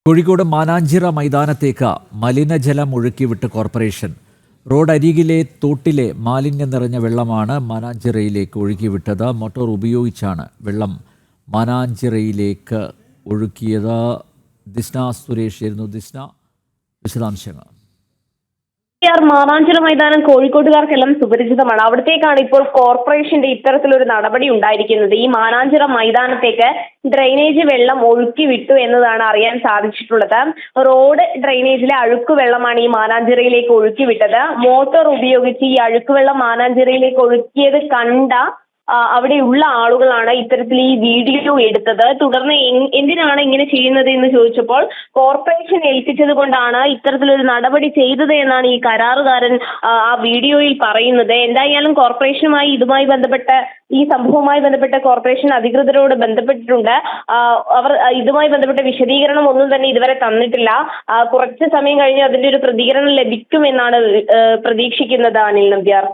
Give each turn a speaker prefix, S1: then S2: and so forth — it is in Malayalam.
S1: കോഴിക്കോട് മാനാഞ്ചിറ മൈതാനത്തേക്ക് മലിനജലം ഒഴുക്കിവിട്ട് കോർപ്പറേഷൻ. റോഡരികിലെ തോട്ടിലെ മാലിന്യം നിറഞ്ഞ വെള്ളമാണ് മാനാഞ്ചിറയിലേക്ക് ഒഴുക്കിവിട്ടത്. മോട്ടോർ ഉപയോഗിച്ചാണ് വെള്ളം മാനാഞ്ചിറയിലേക്ക് ഒഴുക്കിയത്. ദിസ്ന സുരേഷ് ആയിരുന്നു. ദിസ്ന, വിശദാംശങ്ങൾ.
S2: മാനാഞ്ചിറ മൈതാനം കോഴിക്കോട്ടുകാർക്കെല്ലാം സുപരിചിതമാണ്. അവിടത്തേക്കാണ് ഇപ്പോൾ കോർപ്പറേഷന്റെ ഇത്തരത്തിലൊരു നടപടി ഉണ്ടായിരിക്കുന്നത്. ഈ മാനാഞ്ചിറ മൈതാനത്തേക്ക് ഡ്രെയിനേജ് വെള്ളം ഒഴുക്കി വിട്ടു എന്നതാണ് അറിയാൻ സാധിച്ചിട്ടുള്ളത്. റോഡ് ഡ്രെയിനേജിലെ അഴുക്കുവെള്ളമാണ് ഈ മാനാഞ്ചിറയിലേക്ക് ഒഴുക്കി വിട്ടത്. മോട്ടോർ ഉപയോഗിച്ച് ഈ അഴുക്കുവെള്ളം മാനാഞ്ചിറയിലേക്ക് ഒഴുക്കിയത് കണ്ട അവിടെയുള്ള ആളുകളാണ് ഇത്തരത്തിൽ ഈ വീഡിയോ എടുത്തത്. തുടർന്ന് എന്തിനാണ് ഇങ്ങനെ ചെയ്യുന്നത് എന്ന് ചോദിച്ചപ്പോൾ കോർപ്പറേഷൻ ഏൽപ്പിച്ചത് കൊണ്ടാണ് ഇത്തരത്തിലൊരു നടപടി ചെയ്തത് എന്നാണ് ഈ കരാറുകാരൻ ആ വീഡിയോയിൽ പറയുന്നത്. എന്തായാലും കോർപ്പറേഷനുമായി ഈ സംഭവവുമായി ബന്ധപ്പെട്ട് കോർപ്പറേഷൻ അധികൃതരോട് ബന്ധപ്പെട്ടിട്ടുണ്ട്. അവർ ഇതുമായി ബന്ധപ്പെട്ട വിശദീകരണം ഒന്നും തന്നെ ഇതുവരെ തന്നിട്ടില്ല. കുറച്ച് സമയം കഴിഞ്ഞ് അതിന്റെ ഒരു പ്രതികരണം ലഭിക്കുമെന്നാണ് പ്രതീക്ഷിക്കുന്നത്. അനിൽ നമ്പ്യാർ.